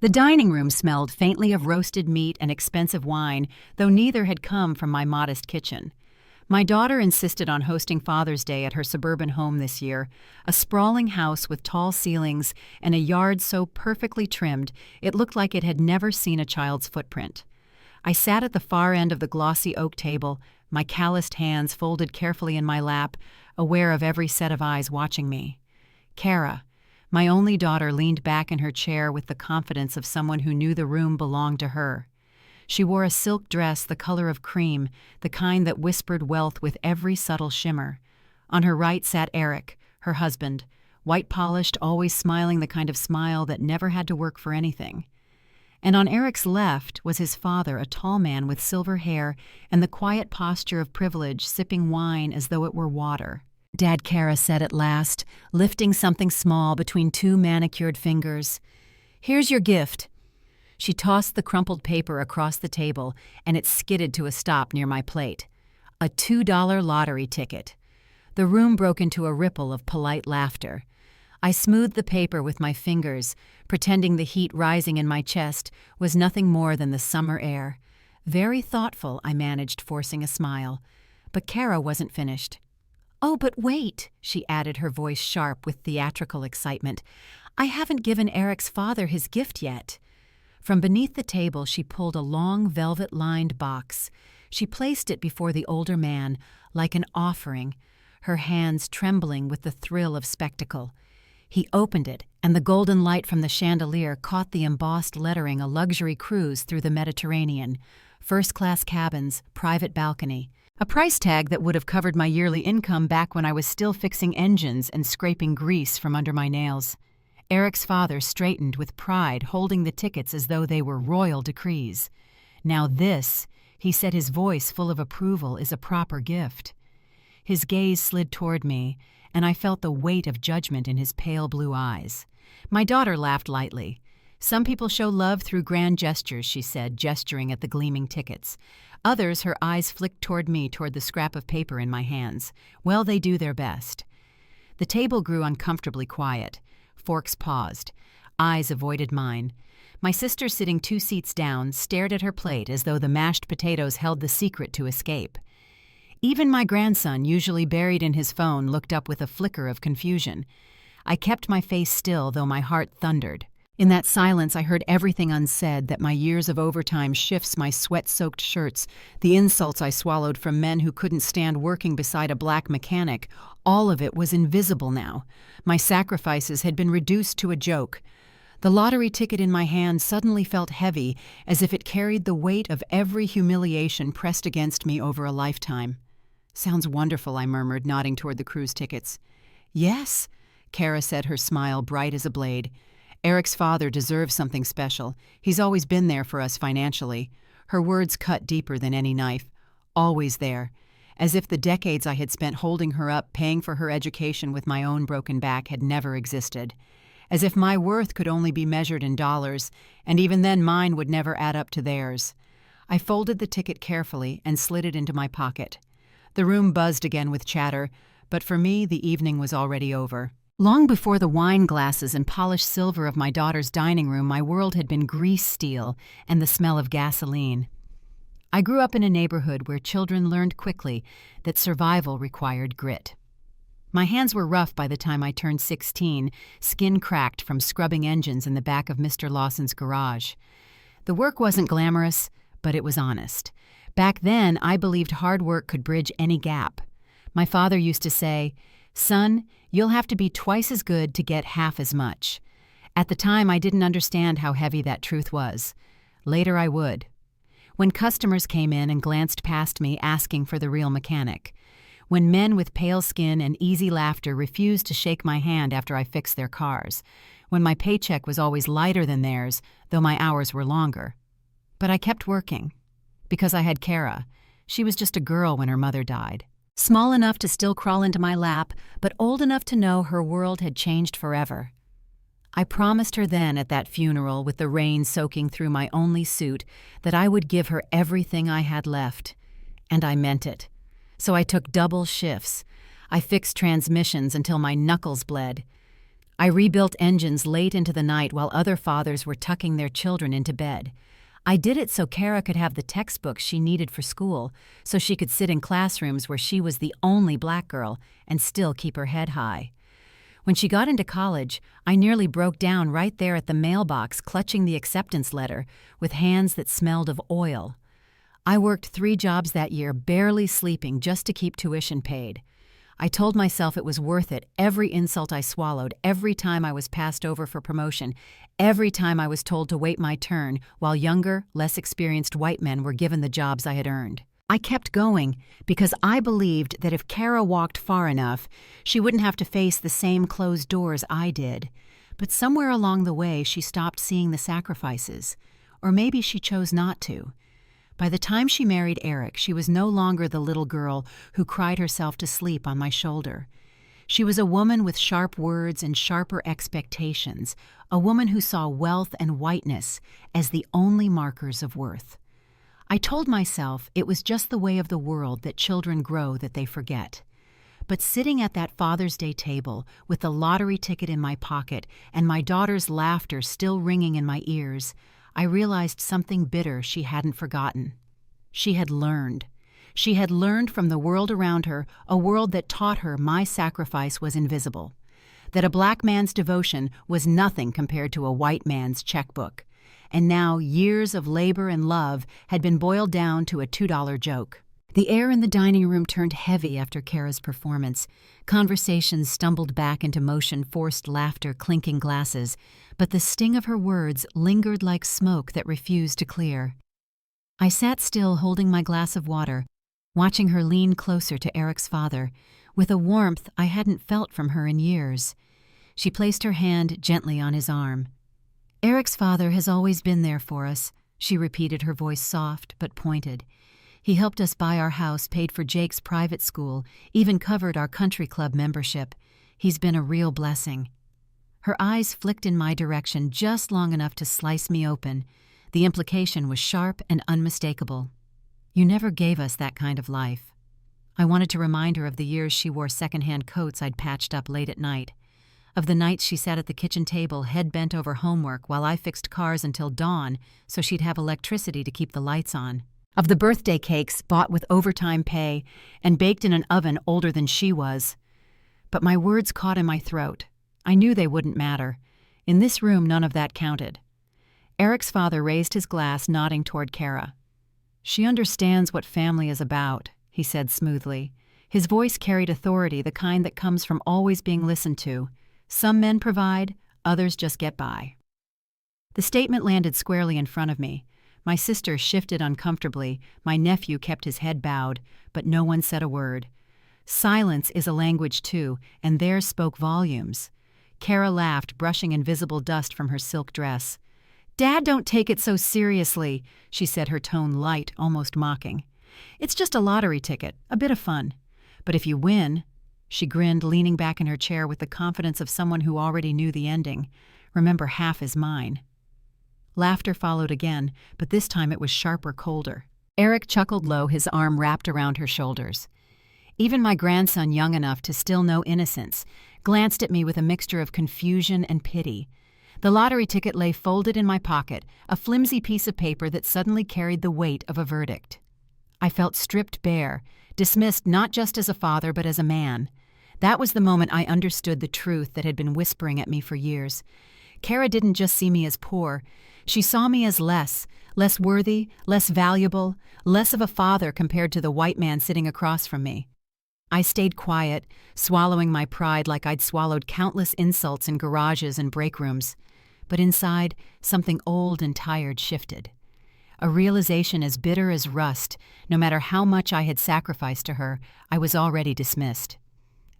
The dining room smelled faintly of roasted meat and expensive wine, though neither had come from my modest kitchen. My daughter insisted on hosting Father's Day at her suburban home this year, a sprawling house with tall ceilings and a yard so perfectly trimmed it looked like it had never seen a child's footprint. I sat at the far end of the glossy oak table, my calloused hands folded carefully in my lap, aware of every set of eyes watching me. Kara, my only daughter, leaned back in her chair with the confidence of someone who knew the room belonged to her. She wore a silk dress the color of cream, the kind that whispered wealth with every subtle shimmer. On her right sat Eric, her husband, white-polished, always smiling the kind of smile that never had to work for anything. And on Eric's left was his father, a tall man with silver hair and the quiet posture of privilege, sipping wine as though it were water. "Dad," Kara said at last, lifting something small between two manicured fingers. "Here's your gift." She tossed the crumpled paper across the table, and it skidded to a stop near my plate. A $2 lottery ticket. The room broke into a ripple of polite laughter. I smoothed the paper with my fingers, pretending the heat rising in my chest was nothing more than the summer air. Very thoughtful, I managed, forcing a smile. But Kara wasn't finished. "Oh, but wait," she added, her voice sharp with theatrical excitement. "I haven't given Eric's father his gift yet." From beneath the table she pulled a long velvet-lined box. She placed it before the older man, like an offering, her hands trembling with the thrill of spectacle. He opened it, and the golden light from the chandelier caught the embossed lettering, "A luxury cruise through the Mediterranean, first-class cabins, private balcony." A price tag that would have covered my yearly income back when I was still fixing engines and scraping grease from under my nails. Eric's father straightened with pride, holding the tickets as though they were royal decrees. "Now this," he said, his voice full of approval, "is a proper gift." His gaze slid toward me, and I felt the weight of judgment in his pale blue eyes. My daughter laughed lightly. "Some people show love through grand gestures," she said, gesturing at the gleaming tickets. Others, her eyes flicked toward me, toward the scrap of paper in my hands. "Well, they do their best." The table grew uncomfortably quiet. Forks paused. Eyes avoided mine. My sister, sitting 2 seats down, stared at her plate as though the mashed potatoes held the secret to escape. Even my grandson, usually buried in his phone, looked up with a flicker of confusion. I kept my face still, though my heart thundered. In that silence I heard everything unsaid, that my years of overtime shifts, my sweat-soaked shirts, the insults I swallowed from men who couldn't stand working beside a black mechanic. All of it was invisible now. My sacrifices had been reduced to a joke. The lottery ticket in my hand suddenly felt heavy, as if it carried the weight of every humiliation pressed against me over a lifetime. "Sounds wonderful," I murmured, nodding toward the cruise tickets. "Yes," Kara said, her smile bright as a blade. "Eric's father deserves something special. He's always been there for us financially." Her words cut deeper than any knife. Always there. As if the decades I had spent holding her up, paying for her education with my own broken back, had never existed. As if my worth could only be measured in dollars, and even then mine would never add up to theirs. I folded the ticket carefully and slid it into my pocket. The room buzzed again with chatter, but for me the evening was already over. Long before the wine glasses and polished silver of my daughter's dining room, my world had been grease steel and the smell of gasoline. I grew up in a neighborhood where children learned quickly that survival required grit. My hands were rough by the time I turned 16, skin cracked from scrubbing engines in the back of Mr. Lawson's garage. The work wasn't glamorous, but it was honest. Back then, I believed hard work could bridge any gap. My father used to say, "Son, you'll have to be twice as good to get half as much." At the time, I didn't understand how heavy that truth was. Later, I would. When customers came in and glanced past me asking for the real mechanic. When men with pale skin and easy laughter refused to shake my hand after I fixed their cars. When my paycheck was always lighter than theirs, though my hours were longer. But I kept working. Because I had Kara. She was just a girl when her mother died. Small enough to still crawl into my lap, but old enough to know her world had changed forever. I promised her then at that funeral, with the rain soaking through my only suit, that I would give her everything I had left. And I meant it. So I took double shifts. I fixed transmissions until my knuckles bled. I rebuilt engines late into the night while other fathers were tucking their children into bed. I did it so Kara could have the textbooks she needed for school, so she could sit in classrooms where she was the only black girl and still keep her head high. When she got into college, I nearly broke down right there at the mailbox clutching the acceptance letter with hands that smelled of oil. I worked 3 jobs that year, barely sleeping just to keep tuition paid. I told myself it was worth it, every insult I swallowed, every time I was passed over for promotion, every time I was told to wait my turn while younger, less experienced white men were given the jobs I had earned. I kept going because I believed that if Kara walked far enough, she wouldn't have to face the same closed doors I did. But somewhere along the way, she stopped seeing the sacrifices. Or maybe she chose not to. By the time she married Eric, she was no longer the little girl who cried herself to sleep on my shoulder. She was a woman with sharp words and sharper expectations, a woman who saw wealth and whiteness as the only markers of worth. I told myself it was just the way of the world that children grow that they forget. But sitting at that Father's Day table with the lottery ticket in my pocket and my daughter's laughter still ringing in my ears, I realized something bitter she hadn't forgotten. She had learned. She had learned from the world around her, a world that taught her my sacrifice was invisible, that a black man's devotion was nothing compared to a white man's checkbook. And now years of labor and love had been boiled down to a $2 joke. The air in the dining room turned heavy after Kara's performance. Conversations stumbled back into motion, forced laughter, clinking glasses, but the sting of her words lingered like smoke that refused to clear. I sat still, holding my glass of water, watching her lean closer to Eric's father, with a warmth I hadn't felt from her in years. She placed her hand gently on his arm. "Eric's father has always been there for us," she repeated, her voice soft but pointed. "He helped us buy our house, paid for Jake's private school, even covered our country club membership. He's been a real blessing." Her eyes flicked in my direction just long enough to slice me open. The implication was sharp and unmistakable. "You never gave us that kind of life." I wanted to remind her of the years she wore secondhand coats I'd patched up late at night, of the nights she sat at the kitchen table, head bent over homework, while I fixed cars until dawn so she'd have electricity to keep the lights on, of the birthday cakes bought with overtime pay and baked in an oven older than she was. But my words caught in my throat. I knew they wouldn't matter. In this room, none of that counted. Eric's father raised his glass, nodding toward Kara. "She understands what family is about," he said smoothly. His voice carried authority, the kind that comes from always being listened to. "Some men provide, others just get by." The statement landed squarely in front of me. My sister shifted uncomfortably, my nephew kept his head bowed, but no one said a word. Silence is a language too, and theirs spoke volumes. Kara laughed, brushing invisible dust from her silk dress. "Dad, don't take it so seriously," she said, her tone light, almost mocking. "It's just a lottery ticket, a bit of fun. But if you win—" She grinned, leaning back in her chair with the confidence of someone who already knew the ending. "Remember, half is mine." Laughter followed again, but this time it was sharper, colder. Eric chuckled low, his arm wrapped around her shoulders. Even my grandson, young enough to still know innocence, glanced at me with a mixture of confusion and pity. The lottery ticket lay folded in my pocket, a flimsy piece of paper that suddenly carried the weight of a verdict. I felt stripped bare, dismissed not just as a father but as a man. That was the moment I understood the truth that had been whispering at me for years. Kara didn't just see me as poor. She saw me as less worthy, less valuable, less of a father compared to the white man sitting across from me. I stayed quiet, swallowing my pride like I'd swallowed countless insults in garages and break rooms. But inside, something old and tired shifted. A realization as bitter as rust. No matter how much I had sacrificed to her, I was already dismissed.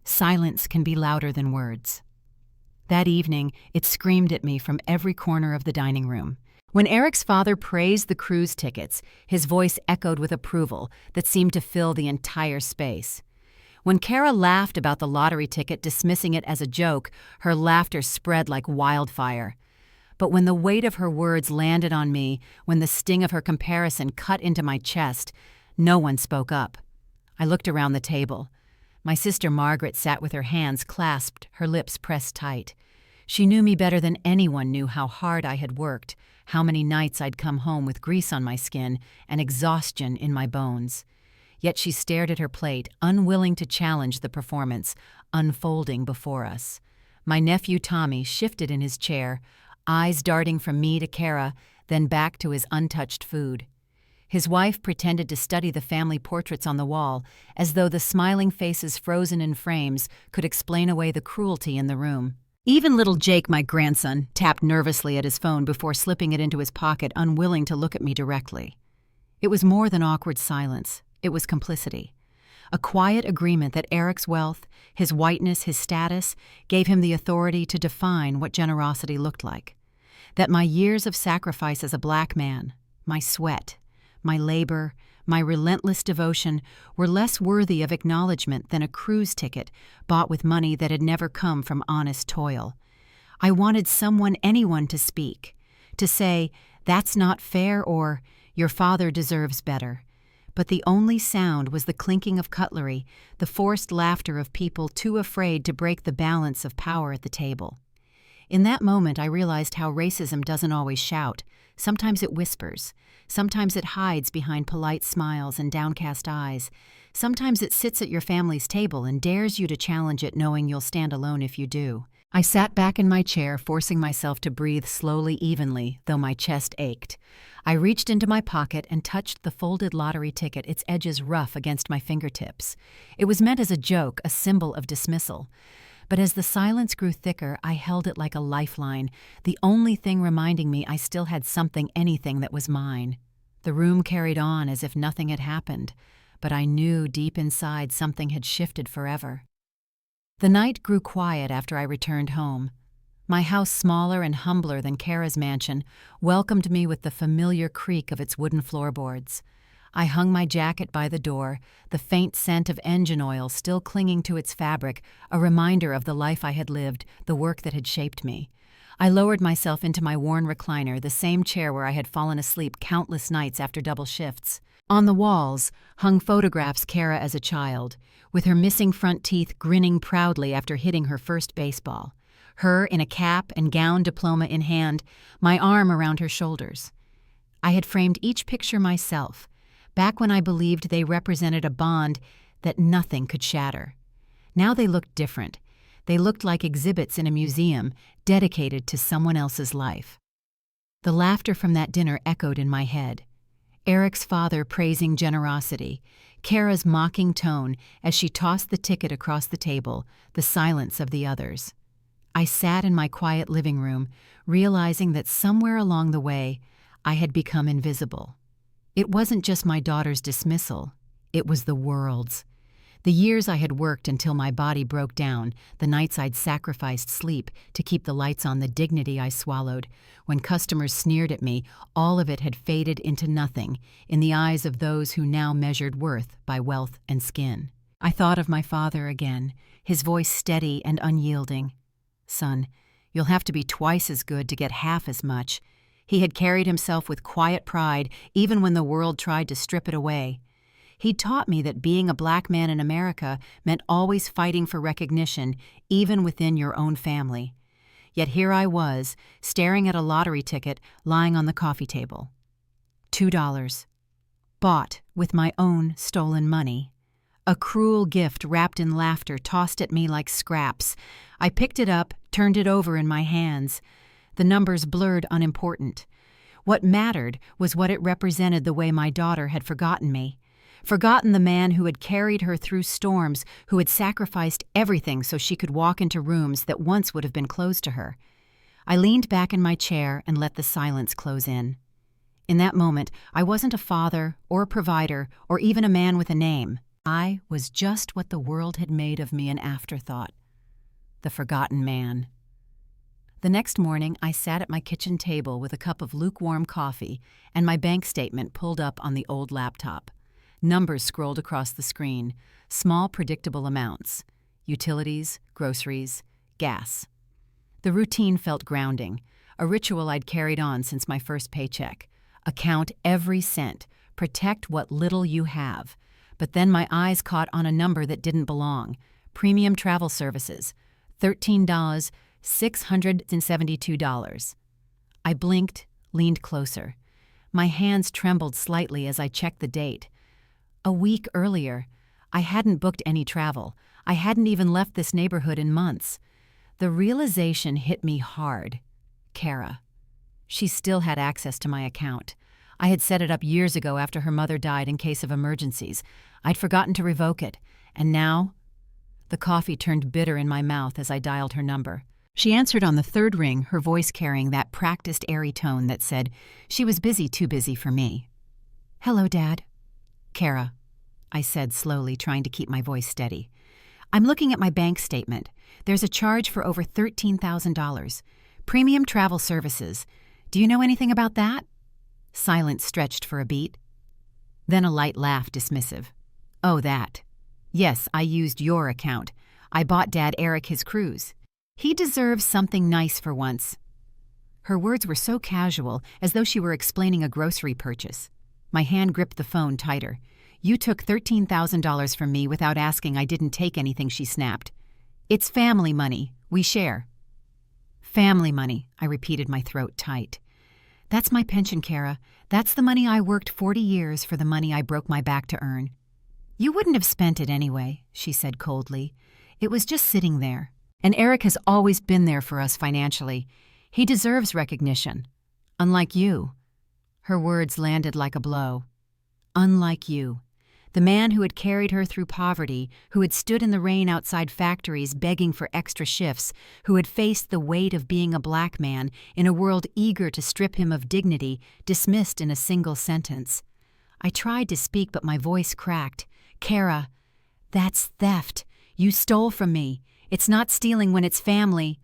Silence can be louder than words. That evening, it screamed at me from every corner of the dining room. When Eric's father praised the cruise tickets, his voice echoed with approval that seemed to fill the entire space. When Kara laughed about the lottery ticket, dismissing it as a joke, her laughter spread like wildfire. But when the weight of her words landed on me, when the sting of her comparison cut into my chest, no one spoke up. I looked around the table. My sister Margaret sat with her hands clasped, her lips pressed tight. She knew me better than anyone knew how hard I had worked, how many nights I'd come home with grease on my skin and exhaustion in my bones. Yet she stared at her plate, unwilling to challenge the performance unfolding before us. My nephew Tommy shifted in his chair, eyes darting from me to Kara, then back to his untouched food. His wife pretended to study the family portraits on the wall, as though the smiling faces frozen in frames could explain away the cruelty in the room. Even little Jake, my grandson, tapped nervously at his phone before slipping it into his pocket, unwilling to look at me directly. It was more than awkward silence. It was complicity. A quiet agreement that Eric's wealth, his whiteness, his status, gave him the authority to define what generosity looked like. That my years of sacrifice as a black man, my sweat, my labor, my relentless devotion were less worthy of acknowledgement than a cruise ticket bought with money that had never come from honest toil. I wanted someone, anyone, to speak, to say, "That's not fair," or "Your father deserves better." But the only sound was the clinking of cutlery, the forced laughter of people too afraid to break the balance of power at the table. In that moment, I realized how racism doesn't always shout. Sometimes it whispers. Sometimes it hides behind polite smiles and downcast eyes. Sometimes it sits at your family's table and dares you to challenge it, knowing you'll stand alone if you do. I sat back in my chair, forcing myself to breathe slowly, evenly, though my chest ached. I reached into my pocket and touched the folded lottery ticket, its edges rough against my fingertips. It was meant as a joke, a symbol of dismissal. But as the silence grew thicker, I held it like a lifeline, the only thing reminding me I still had something, anything that was mine. The room carried on as if nothing had happened, but I knew deep inside something had shifted forever. The night grew quiet after I returned home. My house, smaller and humbler than Kara's mansion, welcomed me with the familiar creak of its wooden floorboards. I hung my jacket by the door, the faint scent of engine oil still clinging to its fabric, a reminder of the life I had lived, the work that had shaped me. I lowered myself into my worn recliner, the same chair where I had fallen asleep countless nights after double shifts. On the walls hung photographs Kara as a child, with her missing front teeth grinning proudly after hitting her first baseball. Her in a cap and gown, diploma in hand, my arm around her shoulders. I had framed each picture myself, back when I believed they represented a bond that nothing could shatter. Now they looked different. They looked like exhibits in a museum dedicated to someone else's life. The laughter from that dinner echoed in my head. Eric's father praising generosity, Kara's mocking tone as she tossed the ticket across the table, the silence of the others. I sat in my quiet living room, realizing that somewhere along the way, I had become invisible. It wasn't just my daughter's dismissal, it was the world's. The years I had worked until my body broke down, the nights I'd sacrificed sleep to keep the lights on, the dignity I swallowed. When customers sneered at me, all of it had faded into nothing in the eyes of those who now measured worth by wealth and skin. I thought of my father again, his voice steady and unyielding. "Son, you'll have to be twice as good to get half as much." He had carried himself with quiet pride even when the world tried to strip it away. He'd taught me that being a black man in America meant always fighting for recognition, even within your own family. Yet here I was, staring at a lottery ticket lying on the coffee table. $2. Bought with my own stolen money. A cruel gift wrapped in laughter tossed at me like scraps. I picked it up, turned it over in my hands. The numbers blurred unimportant. What mattered was what it represented, the way my daughter had forgotten me. Forgotten the man who had carried her through storms, who had sacrificed everything so she could walk into rooms that once would have been closed to her. I leaned back in my chair and let the silence close in. In that moment, I wasn't a father or a provider or even a man with a name. I was just what the world had made of me, an afterthought. The forgotten man. The next morning, I sat at my kitchen table with a cup of lukewarm coffee and my bank statement pulled up on the old laptop. Numbers scrolled across the screen, small predictable amounts. Utilities, groceries, gas. The routine felt grounding, a ritual I'd carried on since my first paycheck. Account every cent, protect what little you have. But then my eyes caught on a number that didn't belong. Premium travel services, $13, $672. I blinked, leaned closer. My hands trembled slightly as I checked the date. A week earlier, I hadn't booked any travel. I hadn't even left this neighborhood in months. The realization hit me hard. Kara. She still had access to my account. I had set it up years ago after her mother died in case of emergencies. I'd forgotten to revoke it, and now? The coffee turned bitter in my mouth as I dialed her number. She answered on the third ring, her voice carrying that practiced airy tone that said she was busy, too busy for me. "Hello, Dad." "Kara," I said slowly, trying to keep my voice steady. "I'm looking at my bank statement. There's a charge for over $13,000. Premium travel services. Do you know anything about that?" Silence stretched for a beat. Then a light laugh, dismissive. "Oh, that. Yes, I used your account. I bought Dad Eric his cruise. He deserves something nice for once." Her words were so casual, as though she were explaining a grocery purchase. My hand gripped the phone tighter. "You took $13,000 from me without asking. I didn't take anything," she snapped. "It's family money. We share." "Family money," I repeated, my throat tight. "That's my pension, Kara. That's the money I worked 40 years for, the money I broke my back to earn." "You wouldn't have spent it anyway," she said coldly. "It was just sitting there. And Eric has always been there for us financially. He deserves recognition. Unlike you." Her words landed like a blow. "Unlike you. The man who had carried her through poverty, who had stood in the rain outside factories begging for extra shifts, who had faced the weight of being a black man in a world eager to strip him of dignity, dismissed in a single sentence." I tried to speak, but my voice cracked. "Kara, that's theft. You stole from me. It's not stealing when it's family."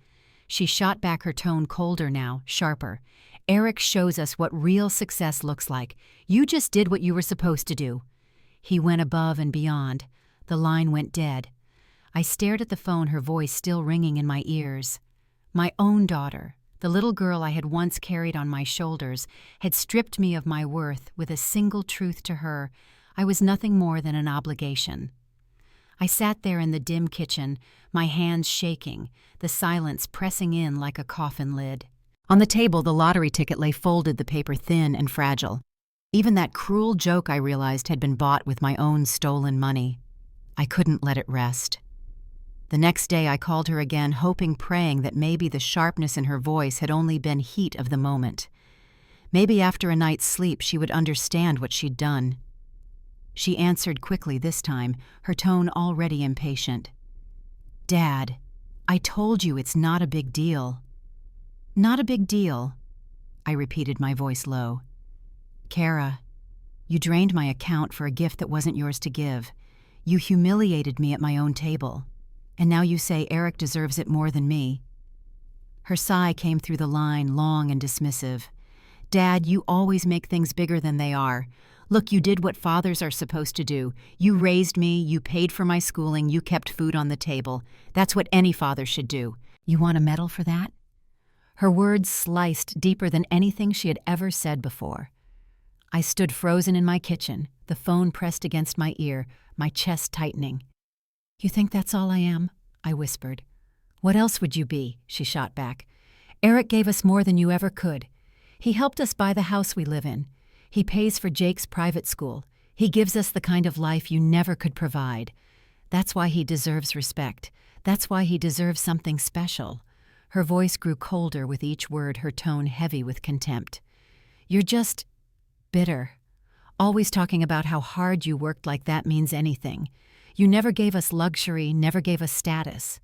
She shot back, her tone colder now, sharper. "Eric shows us what real success looks like. You just did what you were supposed to do." He went above and beyond. The line went dead. I stared at the phone, her voice still ringing in my ears. My own daughter, the little girl I had once carried on my shoulders, had stripped me of my worth with a single truth to her. I was nothing more than an obligation. I sat there in the dim kitchen, my hands shaking, the silence pressing in like a coffin lid. On the table, the lottery ticket lay folded, the paper thin and fragile. Even that cruel joke, I realized, had been bought with my own stolen money. I couldn't let it rest. The next day I called her again, hoping, praying that maybe the sharpness in her voice had only been heat of the moment. Maybe after a night's sleep she would understand what she'd done. She answered quickly this time, her tone already impatient. "Dad, I told you it's not a big deal." "Not a big deal," I repeated, my voice low. "Kara, you drained my account for a gift that wasn't yours to give. You humiliated me at my own table. And now you say Eric deserves it more than me." Her sigh came through the line, long and dismissive. "Dad, you always make things bigger than they are. Look, you did what fathers are supposed to do. You raised me, you paid for my schooling, you kept food on the table. That's what any father should do. You want a medal for that?" Her words sliced deeper than anything she had ever said before. I stood frozen in my kitchen, the phone pressed against my ear, my chest tightening. "You think that's all I am?" I whispered. "What else would you be?" she shot back. "Eric gave us more than you ever could. He helped us buy the house we live in. He pays for Jake's private school. He gives us the kind of life you never could provide. That's why he deserves respect. That's why he deserves something special." Her voice grew colder with each word, her tone heavy with contempt. "You're just bitter. Always talking about how hard you worked, like that means anything. You never gave us luxury, never gave us status.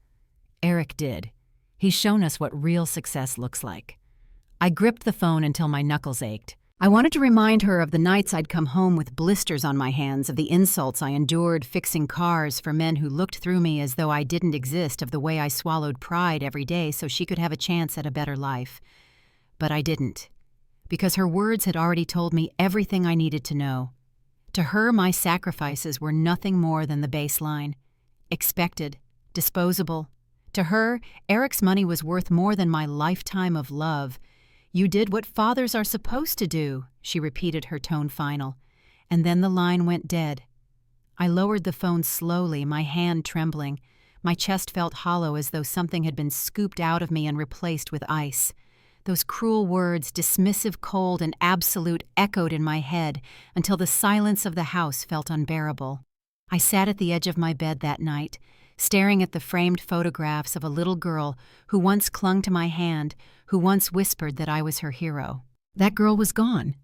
Eric did. He's shown us what real success looks like." I gripped the phone until my knuckles ached. I wanted to remind her of the nights I'd come home with blisters on my hands, of the insults I endured fixing cars for men who looked through me as though I didn't exist, of the way I swallowed pride every day so she could have a chance at a better life. But I didn't, because her words had already told me everything I needed to know. To her, my sacrifices were nothing more than the baseline. Expected, disposable. To her, Eric's money was worth more than my lifetime of love. "You did what fathers are supposed to do," she repeated, her tone final. And then the line went dead. I lowered the phone slowly, my hand trembling. My chest felt hollow as though something had been scooped out of me and replaced with ice. Those cruel words, dismissive, cold, and absolute, echoed in my head until the silence of the house felt unbearable. I sat at the edge of my bed that night, staring at the framed photographs of a little girl who once clung to my hand, who once whispered that I was her hero. That girl was gone.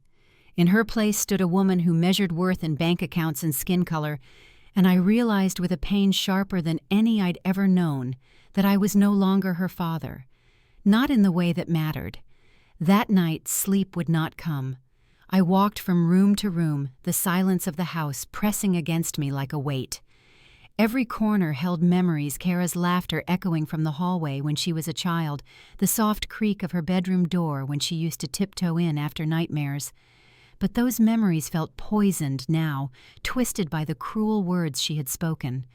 In her place stood a woman who measured worth in bank accounts and skin color, and I realized with a pain sharper than any I'd ever known that I was no longer her father. Not in the way that mattered. That night, sleep would not come. I walked from room to room, the silence of the house pressing against me like a weight. Every corner held memories, Kara's laughter echoing from the hallway when she was a child, the soft creak of her bedroom door when she used to tiptoe in after nightmares. But those memories felt poisoned now, twisted by the cruel words she had spoken.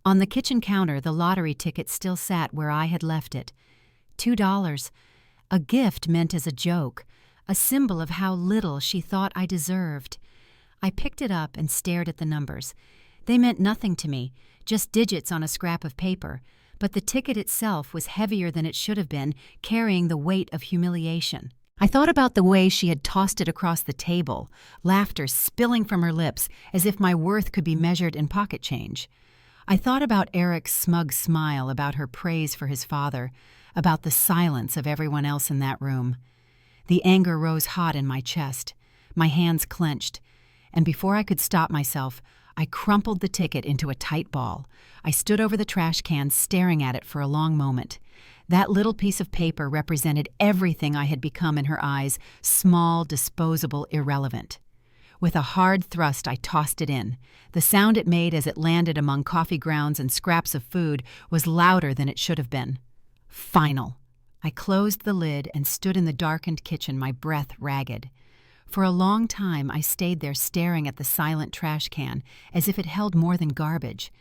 On the kitchen counter, the lottery ticket still sat where I had left it. $2. A gift meant as a joke, a symbol of how little she thought I deserved. I picked it up and stared at the numbers. They meant nothing to me, just digits on a scrap of paper, but the ticket itself was heavier than it should have been, carrying the weight of humiliation. I thought about the way she had tossed it across the table, laughter spilling from her lips as if my worth could be measured in pocket change. I thought about Eric's smug smile, about her praise for his father, about the silence of everyone else in that room. The anger rose hot in my chest. My hands clenched, and before I could stop myself, I crumpled the ticket into a tight ball. I stood over the trash can, staring at it for a long moment. That little piece of paper represented everything I had become in her eyes, small, disposable, irrelevant. With a hard thrust, I tossed it in. The sound it made as it landed among coffee grounds and scraps of food was louder than it should have been. Final. I closed the lid and stood in the darkened kitchen, my breath ragged. For a long time, I stayed there staring at the silent trash can, as if it held more than garbage.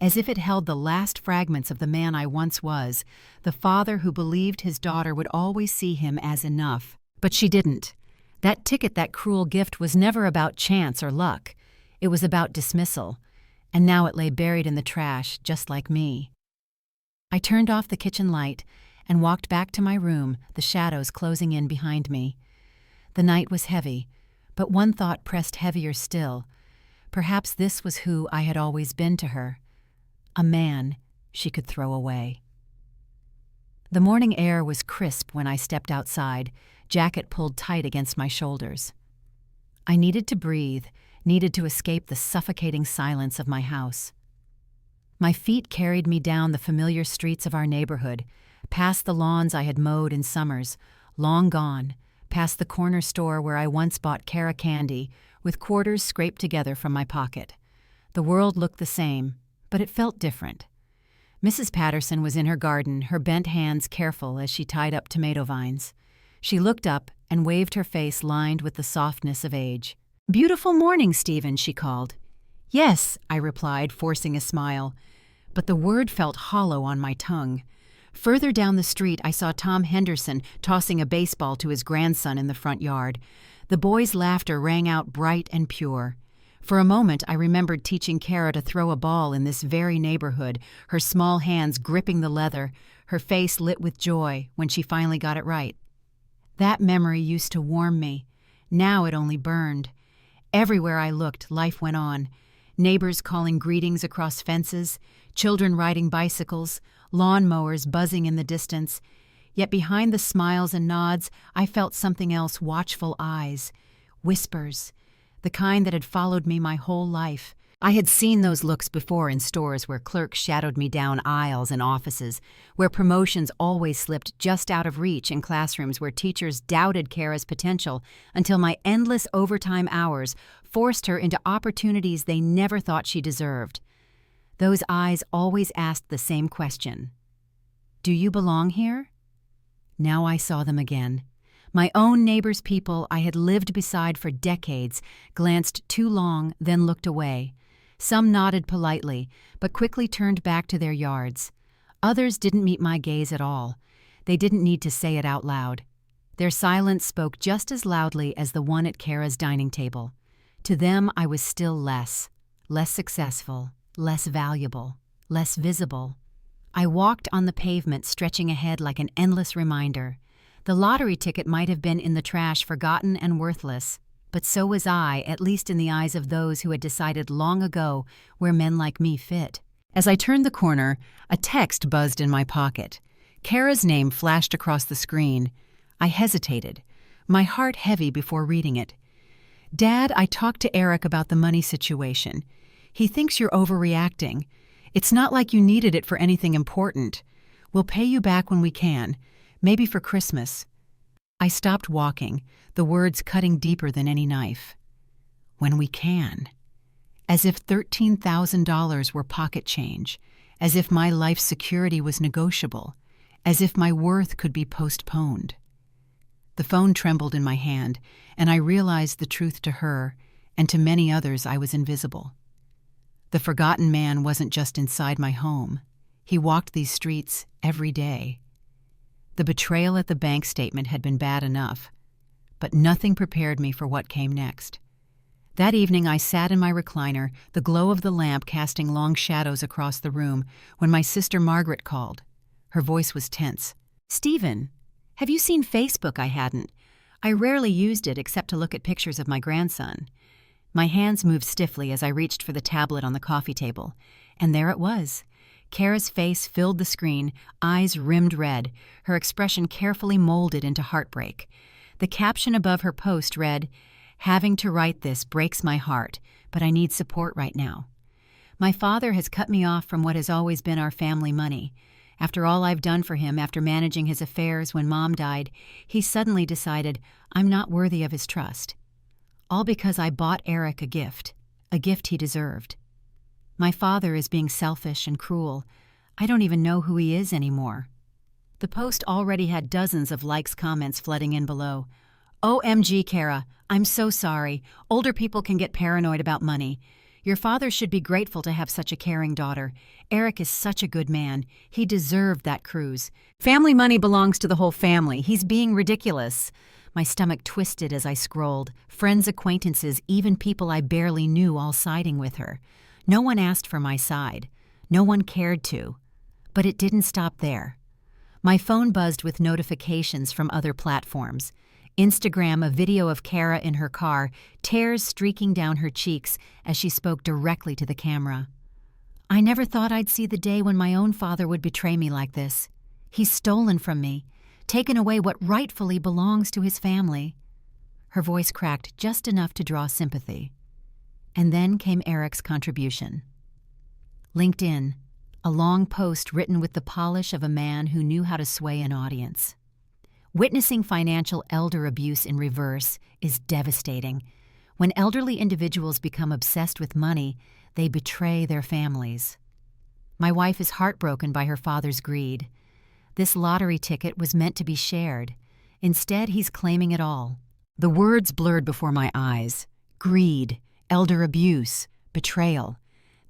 As if it held the last fragments of the man I once was, the father who believed his daughter would always see him as enough. But she didn't. That ticket, that cruel gift, was never about chance or luck. It was about dismissal. And now it lay buried in the trash, just like me. I turned off the kitchen light and walked back to my room, the shadows closing in behind me. The night was heavy, but one thought pressed heavier still. Perhaps this was who I had always been to her. A man she could throw away. The morning air was crisp when I stepped outside, jacket pulled tight against my shoulders. I needed to breathe, needed to escape the suffocating silence of my house. My feet carried me down the familiar streets of our neighborhood, past the lawns I had mowed in summers, long gone, past the corner store where I once bought Cara candy, with quarters scraped together from my pocket. The world looked the same, but it felt different. Mrs. Patterson was in her garden, her bent hands careful as she tied up tomato vines. She looked up and waved her face lined with the softness of age. "Beautiful morning, Stephen," she called. "Yes," I replied, forcing a smile. But the word felt hollow on my tongue. Further down the street, I saw Tom Henderson tossing a baseball to his grandson in the front yard. The boy's laughter rang out bright and pure. For a moment, I remembered teaching Cara to throw a ball in this very neighborhood, her small hands gripping the leather, her face lit with joy when she finally got it right. That memory used to warm me. Now it only burned. Everywhere I looked, life went on. Neighbors calling greetings across fences, children riding bicycles, lawn mowers buzzing in the distance. Yet behind the smiles and nods, I felt something else, watchful eyes, whispers, the kind that had followed me my whole life. I had seen those looks before in stores where clerks shadowed me down aisles and offices, where promotions always slipped just out of reach in classrooms where teachers doubted Cara's potential until my endless overtime hours forced her into opportunities they never thought she deserved. Those eyes always asked the same question. "Do you belong here?" Now I saw them again. My own neighbor's people I had lived beside for decades glanced too long, then looked away. Some nodded politely, but quickly turned back to their yards. Others didn't meet my gaze at all. They didn't need to say it out loud. Their silence spoke just as loudly as the one at Cara's dining table. To them I was still less successful, less valuable, less visible. I walked on the pavement, stretching ahead like an endless reminder. The lottery ticket might have been in the trash, forgotten and worthless, but so was I, at least in the eyes of those who had decided long ago where men like me fit. As I turned the corner, a text buzzed in my pocket. Kara's name flashed across the screen. I hesitated, my heart heavy before reading it. "Dad, I talked to Eric about the money situation. He thinks you're overreacting. It's not like you needed it for anything important. We'll pay you back when we can, maybe for Christmas." I stopped walking, the words cutting deeper than any knife. When we can. As if $13,000 were pocket change, as if my life's security was negotiable, as if my worth could be postponed. The phone trembled in my hand, and I realized the truth to her, and to many others I was invisible. The forgotten man wasn't just inside my home. He walked these streets every day. The betrayal at the bank statement had been bad enough, but nothing prepared me for what came next. That evening I sat in my recliner, the glow of the lamp casting long shadows across the room, when my sister Margaret called. Her voice was tense. "Stephen, have you seen Facebook?" I hadn't. I rarely used it except to look at pictures of my grandson. My hands moved stiffly as I reached for the tablet on the coffee table, and there it was. Kara's face filled the screen, eyes rimmed red, her expression carefully molded into heartbreak. The caption above her post read, "Having to write this breaks my heart, but I need support right now. My father has cut me off from what has always been our family money. After all I've done for him, after managing his affairs when Mom died, he suddenly decided I'm not worthy of his trust. All because I bought Eric a gift he deserved. My father is being selfish and cruel. I don't even know who he is anymore." The post already had dozens of likes, comments flooding in below. "OMG, Kara, I'm so sorry. Older people can get paranoid about money. Your father should be grateful to have such a caring daughter. Eric is such a good man. He deserved that cruise. Family money belongs to the whole family. He's being ridiculous." My stomach twisted as I scrolled. Friends, acquaintances, even people I barely knew all siding with her. No one asked for my side. No one cared to. But it didn't stop there. My phone buzzed with notifications from other platforms. Instagram, a video of Kara in her car, tears streaking down her cheeks as she spoke directly to the camera. "I never thought I'd see the day when my own father would betray me like this. He's stolen from me, taken away what rightfully belongs to his family." Her voice cracked just enough to draw sympathy. And then came Eric's contribution. LinkedIn, a long post written with the polish of a man who knew how to sway an audience. Witnessing financial elder abuse in reverse is devastating. When elderly individuals become obsessed with money, they betray their families. My wife is heartbroken by her father's greed. This lottery ticket was meant to be shared. Instead, he's claiming it all. The words blurred before my eyes. Greed, elder abuse, betrayal.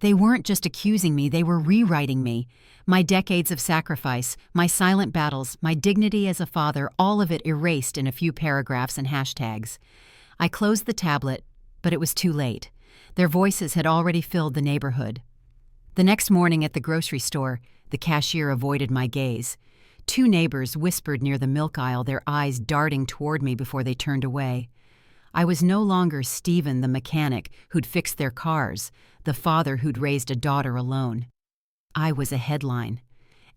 They weren't just accusing me, they were rewriting me. My decades of sacrifice, my silent battles, my dignity as a father, all of it erased in a few paragraphs and hashtags. I closed the tablet, but it was too late. Their voices had already filled the neighborhood. The next morning at the grocery store, the cashier avoided my gaze. Two neighbors whispered near the milk aisle, their eyes darting toward me before they turned away. I was no longer Stephen, the mechanic who'd fixed their cars, the father who'd raised a daughter alone. I was a headline.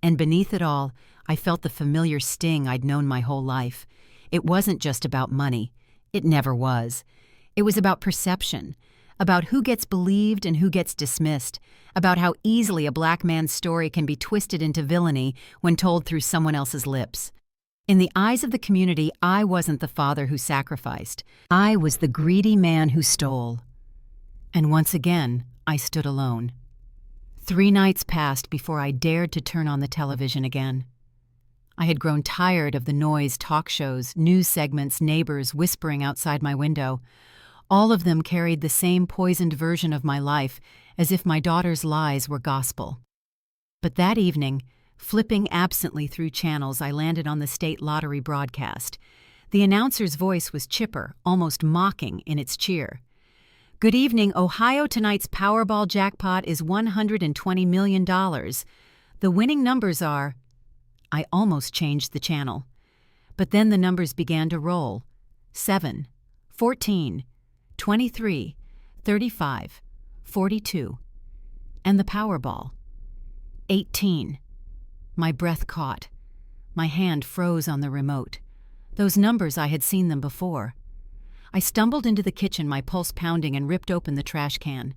And beneath it all, I felt the familiar sting I'd known my whole life. It wasn't just about money. It never was. It was about perception, about who gets believed and who gets dismissed, about how easily a black man's story can be twisted into villainy when told through someone else's lips. In the eyes of the community, I wasn't the father who sacrificed. I was the greedy man who stole. And once again, I stood alone. 3 nights passed before I dared to turn on the television again. I had grown tired of the noise, talk shows, news segments, neighbors whispering outside my window. All of them carried the same poisoned version of my life, as if my daughter's lies were gospel. But that evening, flipping absently through channels, I landed on the state lottery broadcast. The announcer's voice was chipper, almost mocking in its cheer. Good evening, Ohio. Tonight's Powerball jackpot is $120 million. The winning numbers are... I almost changed the channel. But then the numbers began to roll. 7, 14, 23, 35, 42. And the Powerball. 18. My breath caught. My hand froze on the remote. Those numbers, I had seen them before. I stumbled into the kitchen, my pulse pounding, and ripped open the trash can.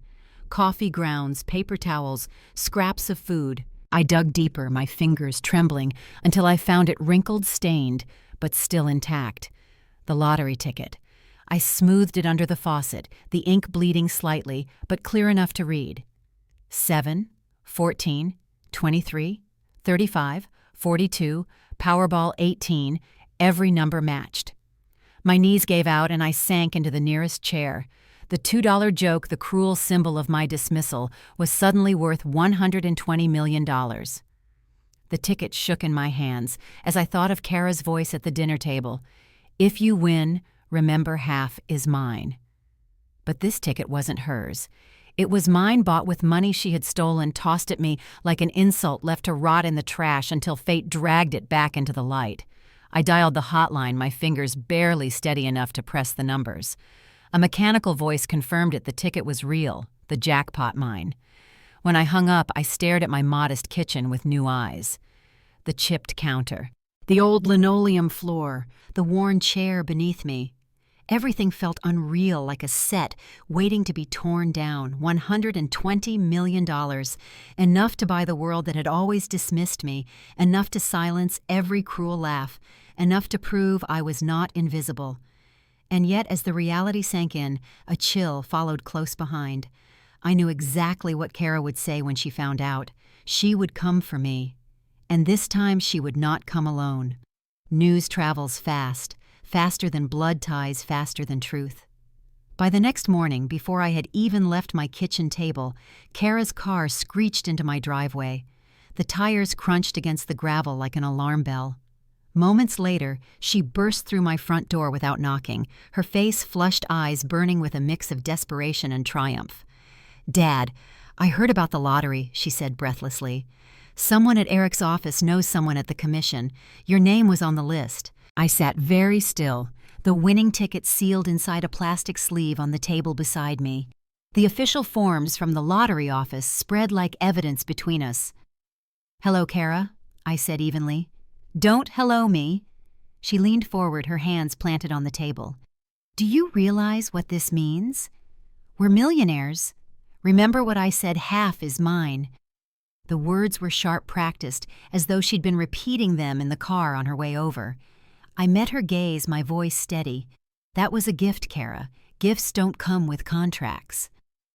Coffee grounds, paper towels, scraps of food. I dug deeper, my fingers trembling, until I found it wrinkled, stained, but still intact. The lottery ticket. I smoothed it under the faucet, the ink bleeding slightly, but clear enough to read. 7, 14, 23, 35, 42, Powerball 18, every number matched. My knees gave out and I sank into the nearest chair. The $2 joke, the cruel symbol of my dismissal, was suddenly worth $120 million. The ticket shook in my hands as I thought of Kara's voice at the dinner table. If you win, remember half is mine. But this ticket wasn't hers. It was mine, bought with money she had stolen, tossed at me like an insult left to rot in the trash until fate dragged it back into the light. I dialed the hotline, my fingers barely steady enough to press the numbers. A mechanical voice confirmed it. The ticket was real, the jackpot mine. When I hung up, I stared at my modest kitchen with new eyes. The chipped counter, the old linoleum floor, the worn chair beneath me. Everything felt unreal, like a set waiting to be torn down. $120 million. Enough to buy the world that had always dismissed me, enough to silence every cruel laugh, enough to prove I was not invisible. And yet, as the reality sank in, a chill followed close behind. I knew exactly what Kara would say when she found out. She would come for me. And this time she would not come alone. News travels fast. Faster than blood ties, faster than truth. By the next morning, before I had even left my kitchen table, Kara's car screeched into my driveway. The tires crunched against the gravel like an alarm bell. Moments later, she burst through my front door without knocking, her face, flushed eyes burning with a mix of desperation and triumph. "Dad, I heard about the lottery," she said breathlessly. "Someone at Eric's office knows someone at the commission. Your name was on the list." I sat very still, the winning ticket sealed inside a plastic sleeve on the table beside me. The official forms from the lottery office spread like evidence between us. "Hello, Kara," I said evenly. "Don't hello me." She leaned forward, her hands planted on the table. "Do you realize what this means? We're millionaires. Remember what I said, half is mine." The words were sharp practiced, as though she'd been repeating them in the car on her way over. I met her gaze, my voice steady. "That was a gift, Kara. Gifts don't come with contracts."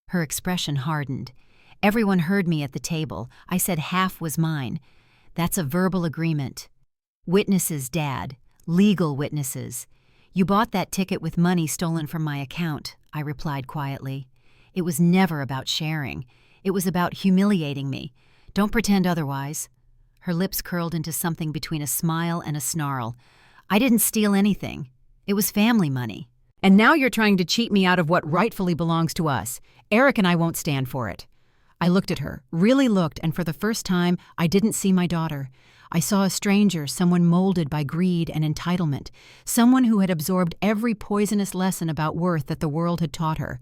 Her expression hardened. "Everyone heard me at the table. I said half was mine. That's a verbal agreement." "Witnesses, Dad. Legal witnesses." "You bought that ticket with money stolen from my account," I replied quietly. "It was never about sharing. It was about humiliating me. Don't pretend otherwise." Her lips curled into something between a smile and a snarl. "I didn't steal anything. It was family money." "And now you're trying to cheat me out of what rightfully belongs to us. Eric and I won't stand for it." I looked at her, really looked, and for the first time, I didn't see my daughter. I saw a stranger, someone molded by greed and entitlement, someone who had absorbed every poisonous lesson about worth that the world had taught her.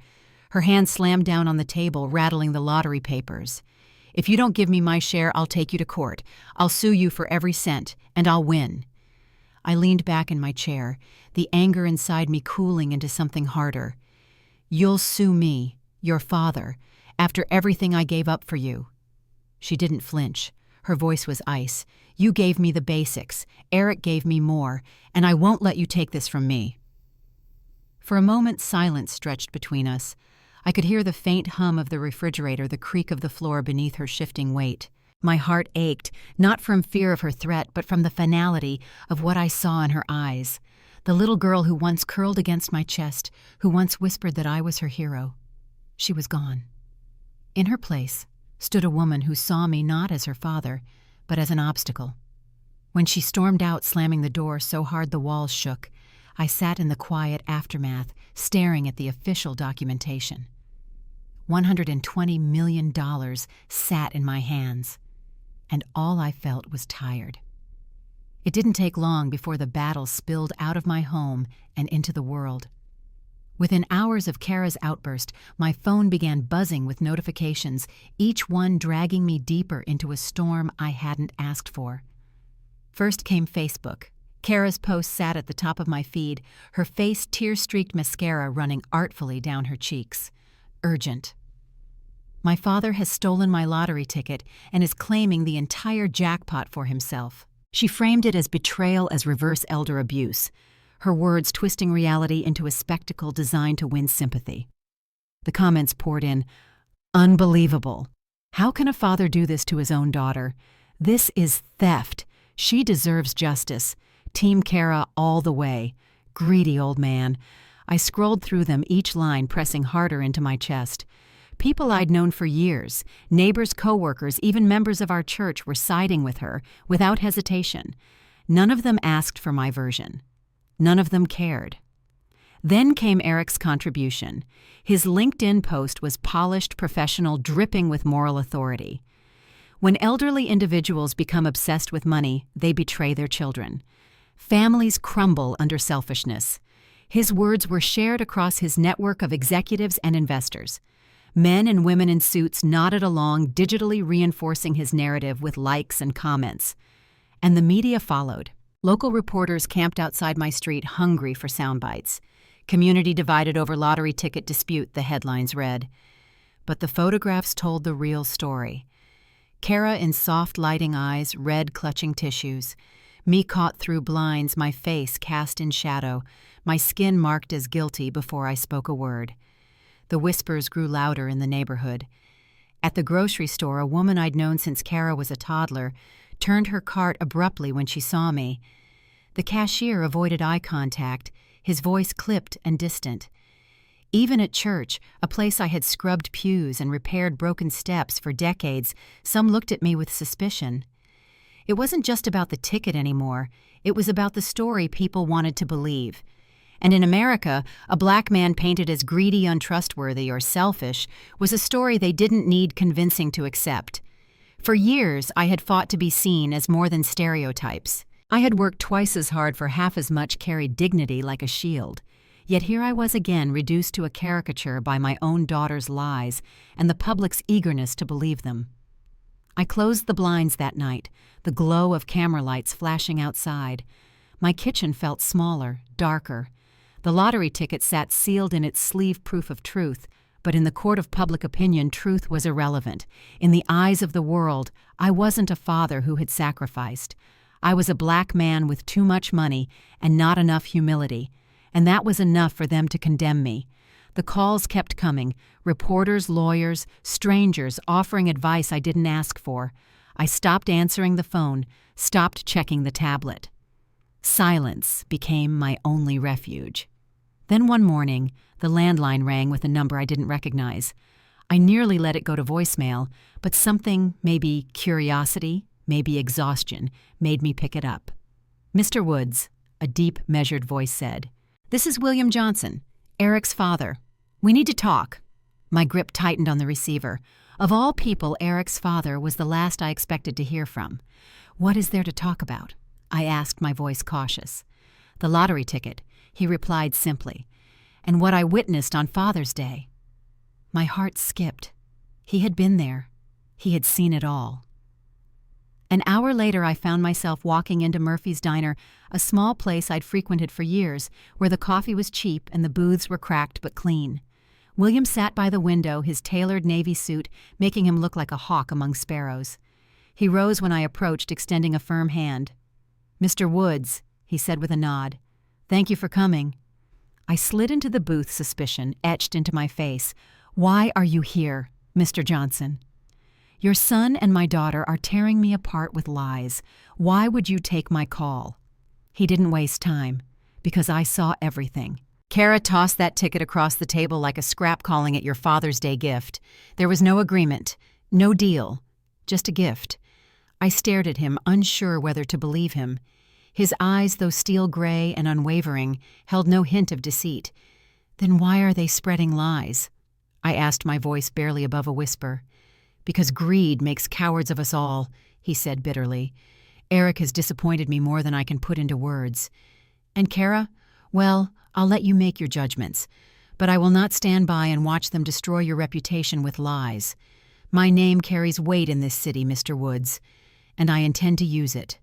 Her hand slammed down on the table, rattling the lottery papers. "If you don't give me my share, I'll take you to court. I'll sue you for every cent, and I'll win." I leaned back in my chair, the anger inside me cooling into something harder. "You'll sue me, your father, after everything I gave up for you." She didn't flinch. Her voice was ice. "You gave me the basics. Eric gave me more, and I won't let you take this from me." For a moment, silence stretched between us. I could hear the faint hum of the refrigerator, the creak of the floor beneath her shifting weight. My heart ached, not from fear of her threat, but from the finality of what I saw in her eyes. The little girl who once curled against my chest, who once whispered that I was her hero. She was gone. In her place stood a woman who saw me not as her father, but as an obstacle. When she stormed out, slamming the door so hard the walls shook, I sat in the quiet aftermath, staring at the official documentation. $120 million sat in my hands, and all I felt was tired. It didn't take long before the battle spilled out of my home and into the world. Within hours of Kara's outburst, my phone began buzzing with notifications, each one dragging me deeper into a storm I hadn't asked for. First came Facebook. Kara's post sat at the top of my feed, her face tear-streaked mascara running artfully down her cheeks. Urgent. My father has stolen my lottery ticket and is claiming the entire jackpot for himself. She framed it as betrayal as reverse elder abuse, her words twisting reality into a spectacle designed to win sympathy. The comments poured in. Unbelievable. How can a father do this to his own daughter? This is theft. She deserves justice. Team Kara all the way. Greedy old man. I scrolled through them, each line pressing harder into my chest. People I'd known for years, neighbors, co-workers, even members of our church were siding with her, without hesitation. None of them asked for my version. None of them cared. Then came Eric's contribution. His LinkedIn post was polished, professional, dripping with moral authority. When elderly individuals become obsessed with money, they betray their children. Families crumble under selfishness. His words were shared across his network of executives and investors. Men and women in suits nodded along, digitally reinforcing his narrative with likes and comments. And the media followed. Local reporters camped outside my street, hungry for sound bites. Community divided over lottery ticket dispute, the headlines read. But the photographs told the real story. Kara in soft lighting eyes, red clutching tissues. Me caught through blinds, my face cast in shadow, my skin marked as guilty before I spoke a word. The whispers grew louder in the neighborhood. At the grocery store, a woman I'd known since Kara was a toddler turned her cart abruptly when she saw me. The cashier avoided eye contact, his voice clipped and distant. Even at church, a place I had scrubbed pews and repaired broken steps for decades, some looked at me with suspicion. It wasn't just about the ticket anymore, it was about the story people wanted to believe. And in America, a black man painted as greedy, untrustworthy, or selfish was a story they didn't need convincing to accept. For years, I had fought to be seen as more than stereotypes. I had worked twice as hard for half as much, carried dignity like a shield. Yet here I was again, reduced to a caricature by my own daughter's lies and the public's eagerness to believe them. I closed the blinds that night, the glow of camera lights flashing outside. My kitchen felt smaller, darker. The lottery ticket sat sealed in its sleeve proof of truth, but in the court of public opinion, truth was irrelevant. In the eyes of the world, I wasn't a father who had sacrificed. I was a black man with too much money and not enough humility, and that was enough for them to condemn me. The calls kept coming, reporters, lawyers, strangers offering advice I didn't ask for. I stopped answering the phone, stopped checking the tablet. Silence became my only refuge. Then one morning, the landline rang with a number I didn't recognize. I nearly let it go to voicemail, but something, maybe curiosity, maybe exhaustion, made me pick it up. "Mr. Woods," a deep, measured voice said. "This is William Johnson, Eric's father. We need to talk." My grip tightened on the receiver. Of all people, Eric's father was the last I expected to hear from. "What is there to talk about?" I asked, my voice cautious. "The lottery ticket," he replied simply, "and what I witnessed on Father's Day." My heart skipped. He had been there. He had seen it all. An hour later, I found myself walking into Murphy's Diner, a small place I'd frequented for years, where the coffee was cheap and the booths were cracked but clean. William sat by the window, his tailored navy suit making him look like a hawk among sparrows. He rose when I approached, extending a firm hand. "Mr. Woods," he said with a nod. "Thank you for coming." I slid into the booth, suspicion etched into my face. "Why are you here, Mr. Johnson?" "Your son and my daughter are tearing me apart with lies. Why would you take my call?" He didn't waste time, because I saw everything. Kara tossed that ticket across the table like a scrap, calling it your Father's Day gift. There was no agreement, no deal, just a gift. I stared at him, unsure whether to believe him. His eyes, though steel gray and unwavering, held no hint of deceit. Then why are they spreading lies? I asked, my voice barely above a whisper. "Because greed makes cowards of us all," he said bitterly. "Eric has disappointed me more than I can put into words. And Kara? Well, I'll let you make your judgments. But I will not stand by and watch them destroy your reputation with lies. My name carries weight in this city, Mr. Woods, and I intend to use it."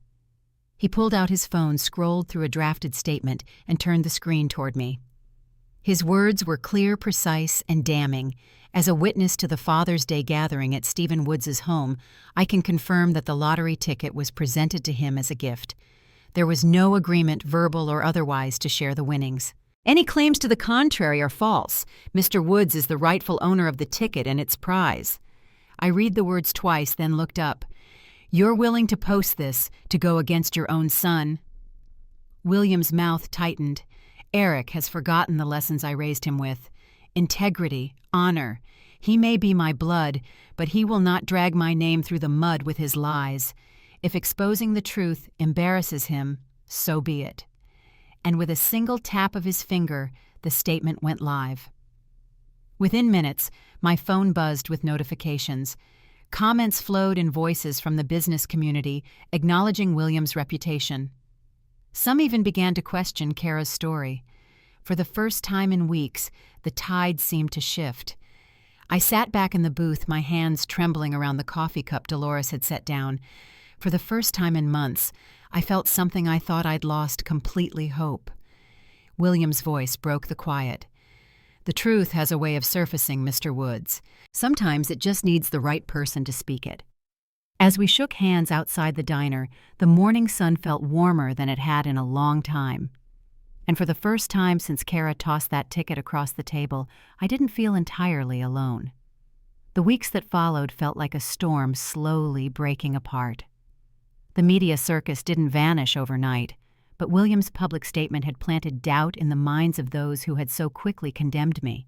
He pulled out his phone, scrolled through a drafted statement, and turned the screen toward me. His words were clear, precise, and damning. As a witness to the Father's Day gathering at Stephen Woods's home, I can confirm that the lottery ticket was presented to him as a gift. There was no agreement, verbal or otherwise, to share the winnings. Any claims to the contrary are false. Mr. Woods is the rightful owner of the ticket and its prize. I read the words twice, then looked up. "You're willing to post this, to go against your own son?" William's mouth tightened. Eric has forgotten the lessons I raised him with. Integrity, honor. He may be my blood, but he will not drag my name through the mud with his lies. If exposing the truth embarrasses him, so be it. And with a single tap of his finger, the statement went live. Within minutes, my phone buzzed with notifications. Comments flowed in voices from the business community, acknowledging William's reputation. Some even began to question Kara's story. For the first time in weeks, the tide seemed to shift. I sat back in the booth, my hands trembling around the coffee cup Dolores had set down. For the first time in months, I felt something I thought I'd lost completely: hope. William's voice broke the quiet. "The truth has a way of surfacing, Mr. Woods. Sometimes it just needs the right person to speak it." As we shook hands outside the diner, the morning sun felt warmer than it had in a long time. And for the first time since Kara tossed that ticket across the table, I didn't feel entirely alone. The weeks that followed felt like a storm slowly breaking apart. The media circus didn't vanish overnight, but William's public statement had planted doubt in the minds of those who had so quickly condemned me.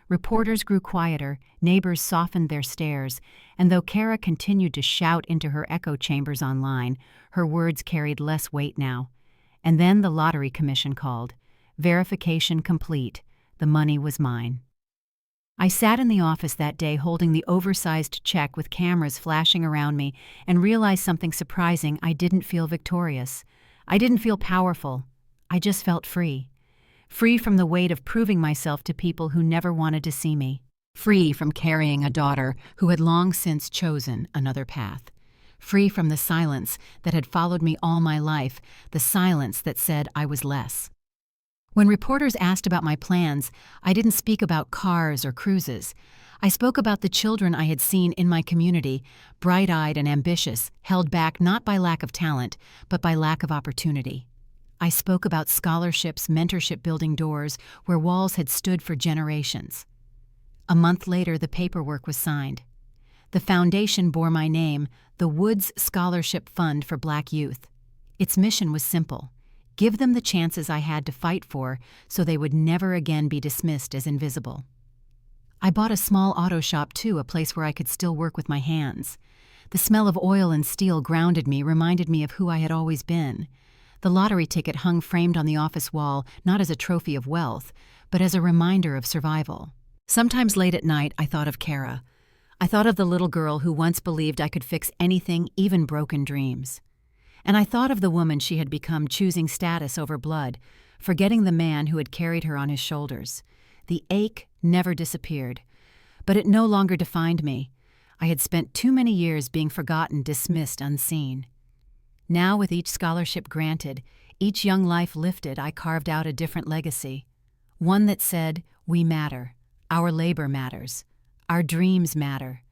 Reporters grew quieter, neighbors softened their stares, and though Kara continued to shout into her echo chambers online, her words carried less weight now. And then the Lottery Commission called. Verification complete. The money was mine. I sat in the office that day holding the oversized check with cameras flashing around me and realized something surprising. I didn't feel victorious. I didn't feel powerful. I just felt free. Free from the weight of proving myself to people who never wanted to see me. Free from carrying a daughter who had long since chosen another path. Free from the silence that had followed me all my life, the silence that said I was less. When reporters asked about my plans, I didn't speak about cars or cruises. I spoke about the children I had seen in my community, bright-eyed and ambitious, held back not by lack of talent, but by lack of opportunity. I spoke about scholarships, mentorship-building doors where walls had stood for generations. A month later, the paperwork was signed. The foundation bore my name, the Woods Scholarship Fund for Black Youth. Its mission was simple: give them the chances I had to fight for so they would never again be dismissed as invisible. I bought a small auto shop too, a place where I could still work with my hands. The smell of oil and steel grounded me, reminded me of who I had always been. The lottery ticket hung framed on the office wall, not as a trophy of wealth, but as a reminder of survival. Sometimes late at night, I thought of Kara. I thought of the little girl who once believed I could fix anything, even broken dreams. And I thought of the woman she had become, choosing status over blood, forgetting the man who had carried her on his shoulders. The ache never disappeared, but it no longer defined me. I had spent too many years being forgotten, dismissed, unseen. Now, with each scholarship granted, each young life lifted, I carved out a different legacy. One that said, we matter, our labor matters, our dreams matter.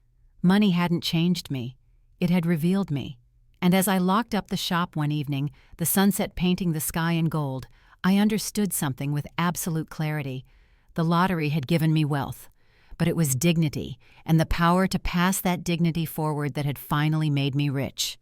Money hadn't changed me, it had revealed me. And as I locked up the shop one evening, the sunset painting the sky in gold, I understood something with absolute clarity. The lottery had given me wealth, but it was dignity and the power to pass that dignity forward that had finally made me rich.